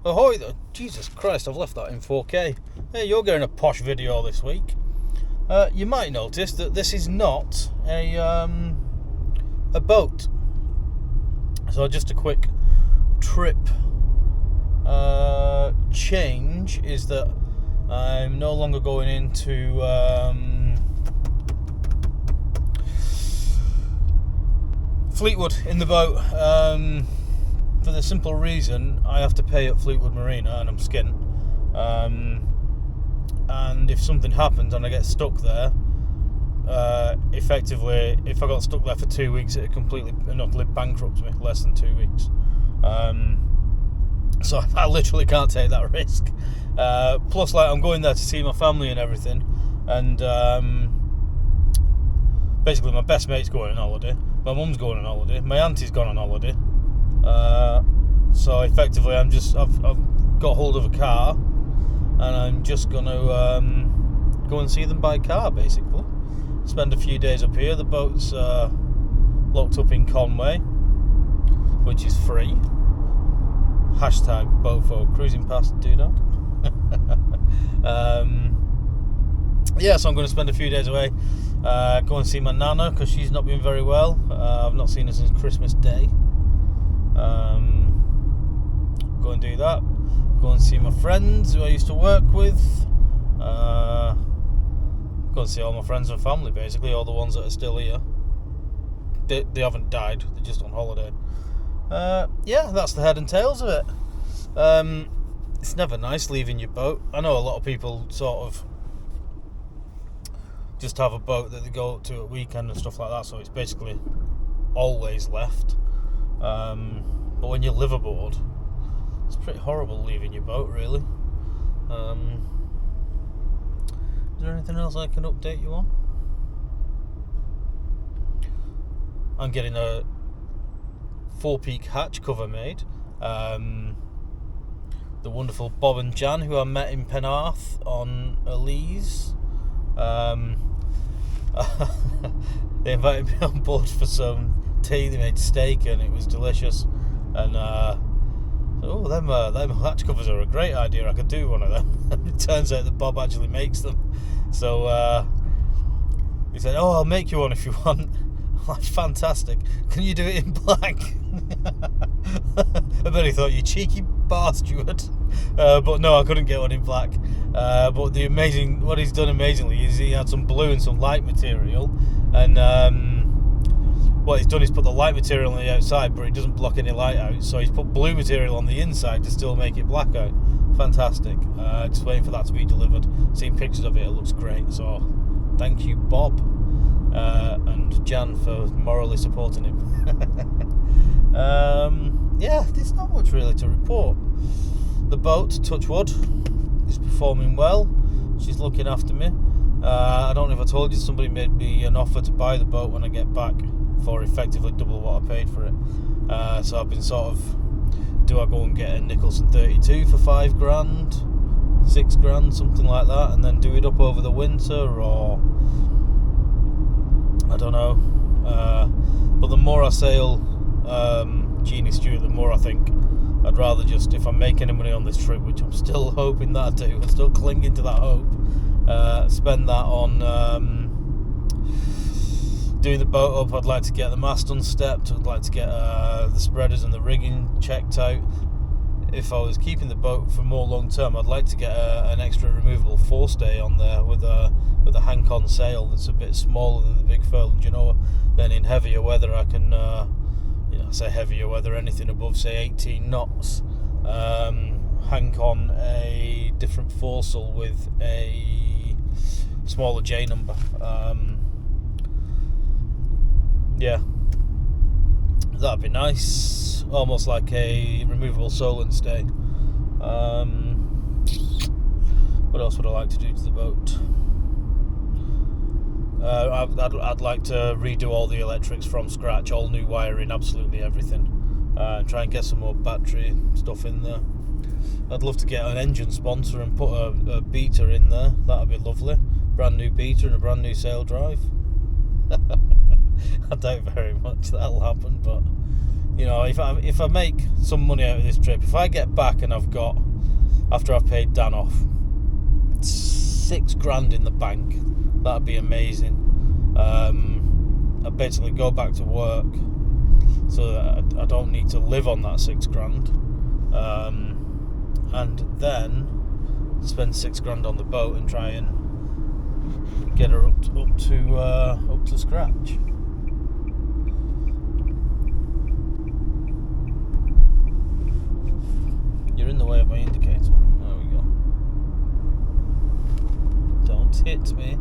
Ahoy there. Jesus Christ, I've left that in 4K. Hey, you're getting a posh video this week. You might notice that this is not a boat. So just a quick trip change is that I'm no longer going into Fleetwood in the boat. For the simple reason I have to pay at Fleetwood Marina and I'm skint. And if something happens and I get stuck there, effectively, if I got stuck there for 2 weeks, it completely bankrupts me. Less than 2 weeks. So I literally can't take that risk. Plus, like, I'm going there to see my family and everything, and basically my best mate's going on holiday, my mum's going on holiday, my auntie's gone on holiday. So effectively, I've got hold of a car, and I'm just going to go and see them by car, basically. Spend a few days up here. The boat's locked up in Conwy, which is free. Hashtag Bofo cruising past doodad. Yeah, so I'm going to spend a few days away. Go and see my nana because she's not been very well. I've not seen her since Christmas Day. Go and do that. Go and see my friends who I used to work with. Go and see all my friends and family, basically, all the ones that are still here. They haven't died, they're just on holiday. Yeah, that's the head and tails of it. It's never nice leaving your boat. I know a lot of people sort of just have a boat that they go up to at weekend and stuff like that, so it's basically always left. But when you live aboard, it's pretty horrible leaving your boat, really. Is there anything else I can update you on? I'm getting a 4-peak hatch cover made. The wonderful Bob and Jan, who I met in Penarth on Elise, they invited me on board for some tea. They made steak and it was delicious. And them hatch covers are a great idea. I could do one of them. It turns out that Bob actually makes them. So he said, "Oh, I'll make you one if you want." I'm like, "Fantastic. Can you do it in black?" I bet he thought, "You cheeky bastard." But no, I couldn't get one in black. But what he's done amazingly is he had some blue and some light material, and what he's done is put the light material on the outside, but it doesn't block any light out. So he's put blue material on the inside to still make it black out. Fantastic. Just waiting for that to be delivered. Seen pictures of it. It looks great. So thank you, Bob, and Jan, for morally supporting him. Yeah, there's not much really to report. The boat, touch wood, is performing well. She's looking after me. I don't know if I told you, somebody made me an offer to buy the boat when I get back for effectively double what I paid for it. So I've been sort of, do I go and get a Nicholson 32 for $5,000, $6,000, something like that, and then do it up over the winter, or I don't know. But the more I sail Genie Stewart, the more I think I'd rather just, if I'm making any money on this trip, which I'm still hoping that I do, I'm still clinging to that hope, spend that on doing the boat up. I'd like to get the mast unstepped. I'd like to get the spreaders and the rigging checked out. If I was keeping the boat for more long term, I'd like to get an extra removable forestay on there with a Hank-on sail that's a bit smaller than the big furlong. You know, then in heavier weather I can, say heavier weather, anything above say 18 knots, Hank on a different foresail with a smaller J number. Yeah, that'd be nice. Almost like a removable sole and stay. What else would I like to do to the boat? I'd like to redo all the electrics from scratch, all new wiring, absolutely everything. Try and get some more battery stuff in there. I'd love to get an engine sponsor and put a beater in there. That'd be lovely. Brand new beater and a brand new sail drive. I doubt very much that'll happen, but you know, if I make some money out of this trip, if I get back and I've got, after I've paid Dan off, $6,000 in the bank, that'd be amazing. I basically go back to work so that I don't need to live on that $6,000, and then spend $6,000 on the boat and try and get her up to scratch. You're in the way of my indicator. There we go. Don't hit me.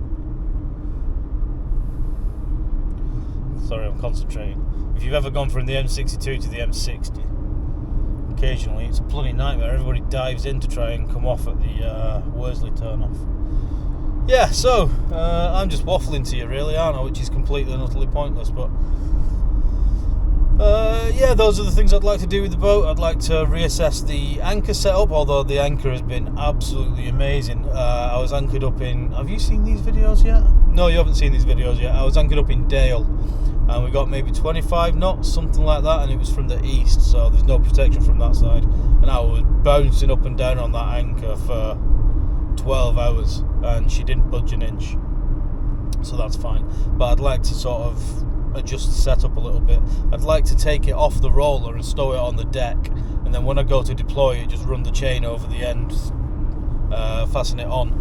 Sorry, I'm concentrating. If you've ever gone from the M62 to the M60, occasionally it's a bloody nightmare. Everybody dives in to try and come off at the Worsley turn-off. Yeah, so I'm just waffling to you, really, aren't I? Which is completely and utterly pointless, but yeah, those are the things I'd like to do with the boat. I'd like to reassess the anchor setup, although the anchor has been absolutely amazing. I was anchored up in... Have you seen these videos yet? No, you haven't seen these videos yet. I was anchored up in Dale, and we got maybe 25 knots, something like that, and it was from the east, so there's no protection from that side. And I was bouncing up and down on that anchor for 12 hours, and she didn't budge an inch, so that's fine. But I'd like to sort of adjust the setup a little bit. I'd like to take it off the roller and stow it on the deck, and then when I go to deploy it, just run the chain over the end, fasten it on,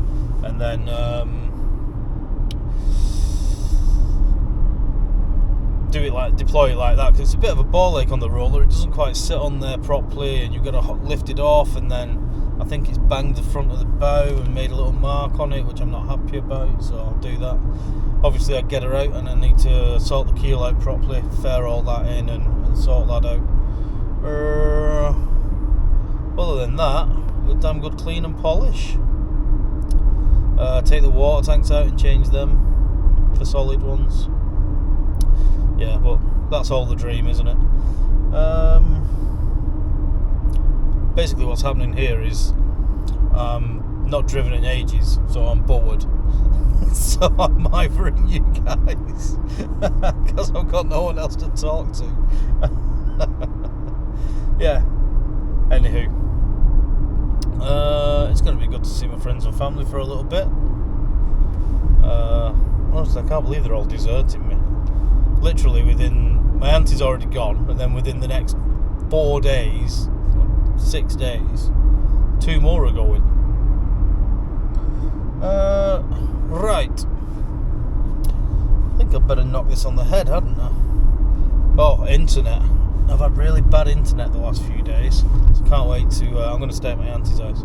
and then deploy it like that, because it's a bit of a ball ache on the roller. It doesn't quite sit on there properly, and you've got to lift it off, and then I think it's banged the front of the bow and made a little mark on it, which I'm not happy about, so I'll do that. Obviously I'd get her out, and I need to sort the keel out properly, fare all that in and sort that out. Other than that, a damn good clean and polish. Take the water tanks out and change them for solid ones. Yeah, but that's all the dream, isn't it? Basically what's happening here is not driven in ages, so I'm bored. So I might ring you guys because I've got no one else to talk to. Yeah, anywho, it's going to be good to see my friends and family for a little bit. Honestly, I can't believe they're all deserting me. Literally my auntie's already gone, and then within the next 4 days, 6 days, 2 more are going. Right. I think I'd better knock this on the head, hadn't I? Oh, internet. I've had really bad internet the last few days, so I can't wait to... I'm going to stay at my auntie's house.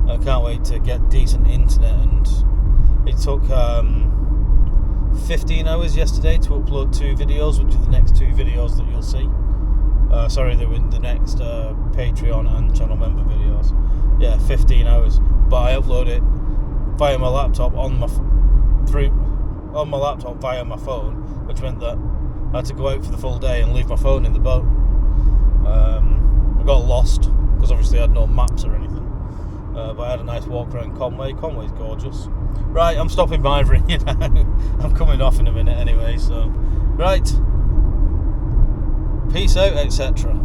I can't wait to get decent internet, and it took 15 hours yesterday to upload 2 videos, which are the next 2 videos that you'll see. Sorry, they were the next Patreon and channel member videos. Yeah, 15 hours. But I upload it via my laptop on my laptop via my phone, which meant that I had to go out for the full day and leave my phone in the boat. I got lost because obviously I had no maps or anything. But I had a nice walk around Conwy. Conwy's gorgeous. Right, I'm stopping by ringing you now. I'm coming off in a minute anyway, so... Right. Peace out, etc.